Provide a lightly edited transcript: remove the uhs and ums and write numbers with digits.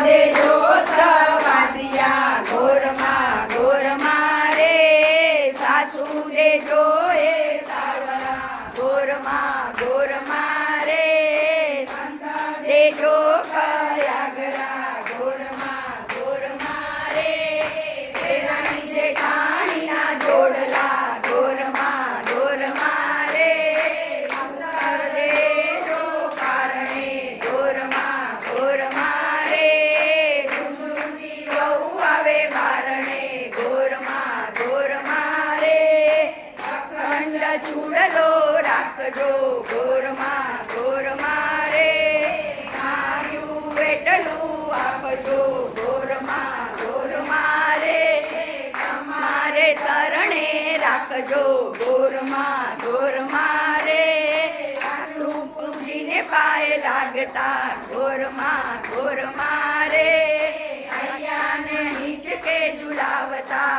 દેજો સવાદિયા ઘોરમાં ઘોરમાં રે સાસુ દેજો એ તાવડા ઘોરમાં ઘોરમાં રે દેજો કયાગરા ઘોરમાં ઘોરમાં રે રાણી જેઠાણીના જોડલા ઘોરમાં ઘોરમાં રે દેજો કારણે ઘોરમાં ઘોરમાં રે ઝુંઝુની બહુ આવે બારણે ઘોરમાં ઘોરમાં રે અખંડ ચૂડલો રાખજો ઘોરમાં ઘોરમાં રે નાયું વેટલું આપજો ઘોરમાં ઘોરમાં રે તમારે શરણે રાખજો ઘોરમાં ઘોરમાં રે આટલું પૂજીને પાય લાગતા ઘોરમાં ઘોરમાં રે અહીંયાને હિંચકે ઝુલાવતા